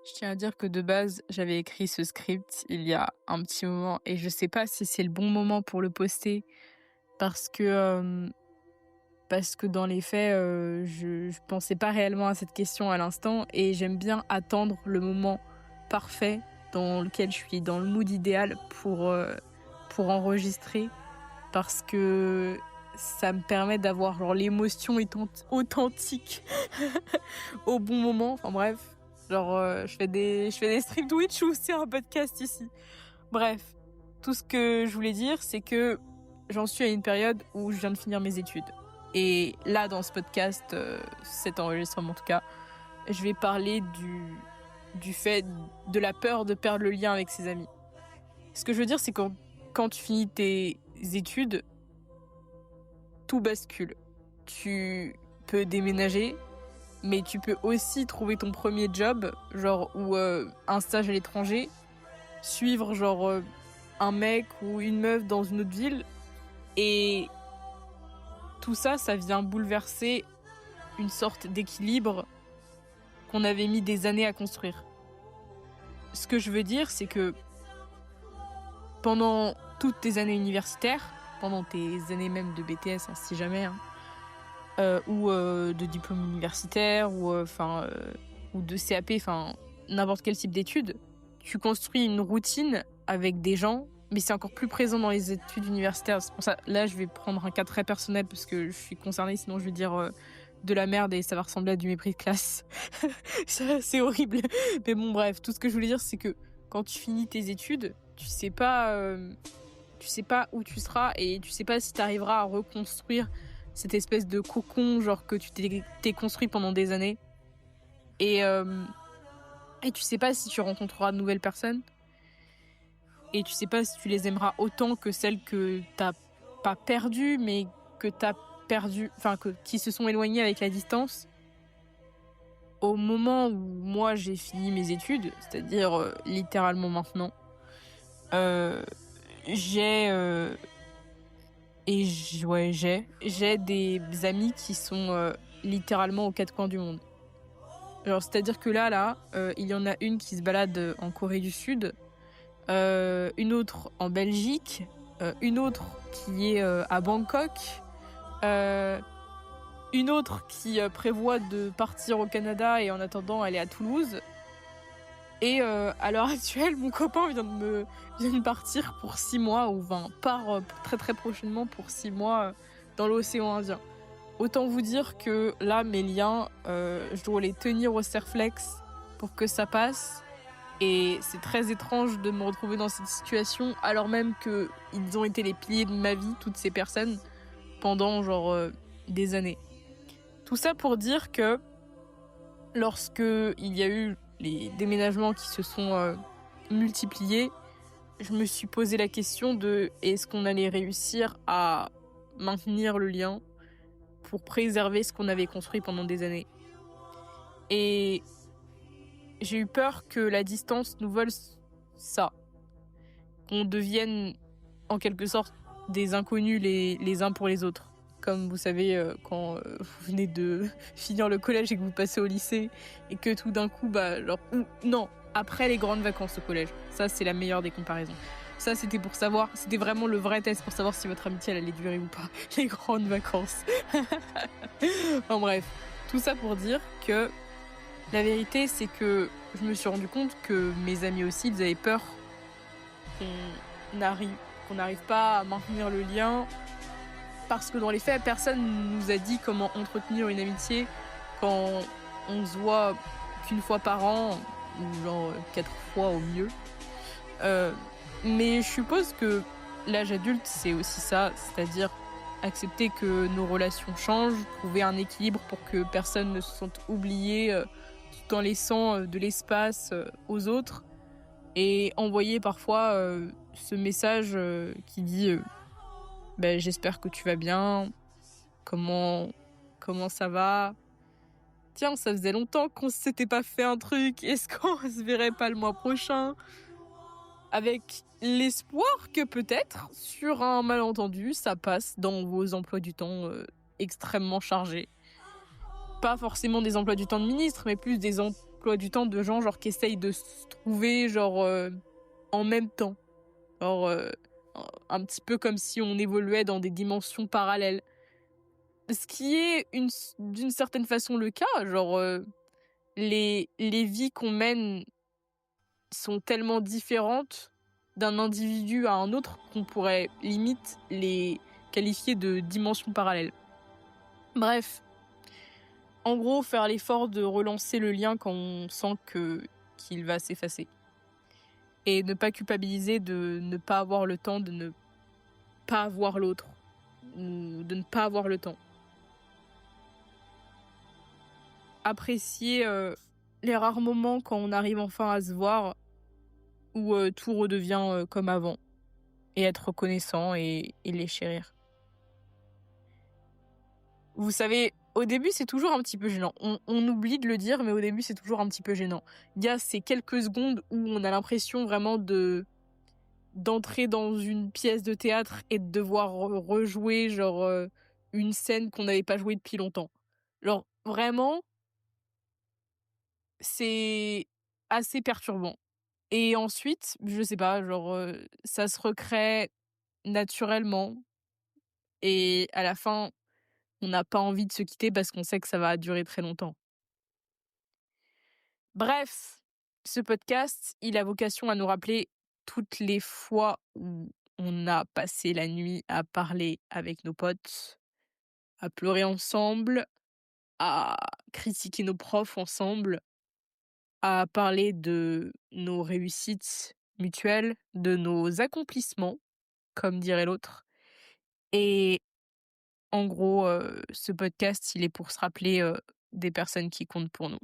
Je tiens à dire que de base, j'avais écrit ce script il y a un petit moment et je sais pas si c'est le bon moment pour le poster parce que, parce que dans les faits, je pensais pas réellement à cette question à l'instant et j'aime bien attendre le moment parfait dans lequel je suis dans le mood idéal pour enregistrer parce que ça me permet d'avoir genre l'émotion authentique au bon moment. Enfin bref, genre je fais des stream Twitch ou c'est un podcast ici. Bref, tout ce que je voulais dire, c'est que j'en suis à une période où je viens de finir mes études. Et là, dans ce podcast, cet enregistrement en tout cas, je vais parler du fait de la peur de perdre le lien avec ses amis. Ce que je veux dire, c'est que quand tu finis tes études, tout bascule. Tu peux déménager, mais tu peux aussi trouver ton premier job, genre, ou un stage à l'étranger, suivre, genre, un mec ou une meuf dans une autre ville, et tout ça, ça vient bouleverser une sorte d'équilibre qu'on avait mis des années à construire. Ce que je veux dire, c'est que pendant toutes tes années universitaires, pendant tes années même de BTS, hein, si jamais, hein, ou de diplôme universitaire, ou de CAP, enfin n'importe quel type d'études, tu construis une routine avec des gens, mais c'est encore plus présent dans les études universitaires. C'est pour ça, là, je vais prendre un cas très personnel parce que je suis concernée, sinon je vais dire de la merde et ça va ressembler à du mépris de classe. C'est horrible. Mais bon, bref, tout ce que je voulais dire, c'est que quand tu finis tes études, tu sais pas où tu seras et tu sais pas si t'arriveras à reconstruire cette espèce de cocon genre que tu t'es construit pendant des années. Et tu sais pas si tu rencontreras de nouvelles personnes. Et tu sais pas si tu les aimeras autant que celles que t'as pas perdues, mais que t'as perdues, enfin, qui se sont éloignées avec la distance. Au moment où moi j'ai fini mes études, c'est-à-dire littéralement maintenant, euh, j'ai j'ai des amis qui sont littéralement aux quatre coins du monde. Alors c'est-à-dire que là, il y en a une qui se balade en Corée du Sud, une autre en Belgique, une autre qui est à Bangkok, une autre qui prévoit de partir au Canada et en attendant elle est à Toulouse. Et à l'heure actuelle, mon copain vient de partir pour 6 mois, ou part très très prochainement pour 6 mois dans l'océan Indien. Autant vous dire que là, mes liens, je dois les tenir au Serflex pour que ça passe. Et c'est très étrange de me retrouver dans cette situation, alors même qu'ils ont été les piliers de ma vie, toutes ces personnes, pendant genre des années. Tout ça pour dire que lorsque il y a eu les déménagements qui se sont multipliés, je me suis posé la question de est-ce qu'on allait réussir à maintenir le lien pour préserver ce qu'on avait construit pendant des années. Et j'ai eu peur que la distance nous vole ça, qu'on devienne en quelque sorte des inconnus les uns pour les autres. Comme vous savez, quand vous venez de finir le collège et que vous passez au lycée, et que tout d'un coup, non, après les grandes vacances au collège. Ça, c'est la meilleure des comparaisons. Ça, c'était pour savoir, c'était vraiment le vrai test pour savoir si votre amitié, elle allait durer ou pas. Les grandes vacances. Enfin bref, tout ça pour dire que la vérité, c'est que je me suis rendu compte que mes amis aussi, ils avaient peur qu'on n'arrive pas à maintenir le lien. Parce que dans les faits, personne nous a dit comment entretenir une amitié quand on se voit qu'une fois par an, ou genre 4 fois au mieux. Mais je suppose que l'âge adulte, c'est aussi ça, c'est-à-dire accepter que nos relations changent, trouver un équilibre pour que personne ne se sente oublié tout en laissant de l'espace aux autres, et envoyer parfois ce message qui dit j'espère que tu vas bien. Comment ça va? Tiens, ça faisait longtemps qu'on s'était pas fait un truc. Est-ce qu'on se verrait pas le mois prochain? Avec l'espoir que peut-être, sur un malentendu, ça passe dans vos emplois du temps extrêmement chargés. Pas forcément des emplois du temps de ministre, mais plus des emploi du temps de gens, genre, qui essayent de se trouver, genre, en même temps. Genre, un petit peu comme si on évoluait dans des dimensions parallèles. Ce qui est d'une certaine façon le cas, genre, les vies qu'on mène sont tellement différentes d'un individu à un autre qu'on pourrait limite les qualifier de dimensions parallèles. Bref, en gros, faire l'effort de relancer le lien quand on sent qu'il va s'effacer. Et ne pas culpabiliser de ne pas avoir le temps, de ne pas voir l'autre ou de ne pas avoir le temps. Apprécier, les rares moments quand on arrive enfin à se voir où, tout redevient, comme avant et être reconnaissant et les chérir. Vous savez, au début, c'est toujours un petit peu gênant. On oublie de le dire, mais au début, c'est toujours un petit peu gênant. Il y a ces quelques secondes où on a l'impression vraiment d'entrer dans une pièce de théâtre et de devoir rejouer genre, une scène qu'on n'avait pas jouée depuis longtemps. Genre vraiment, c'est assez perturbant et ensuite, je sais pas, genre, ça se recrée naturellement et à la fin, on n'a pas envie de se quitter parce qu'on sait que ça va durer très longtemps. Bref, ce podcast, il a vocation à nous rappeler toutes les fois où on a passé la nuit à parler avec nos potes, à pleurer ensemble, à critiquer nos profs ensemble, à parler de nos réussites mutuelles, de nos accomplissements, comme dirait l'autre. Et en gros, ce podcast, il est pour se rappeler, des personnes qui comptent pour nous.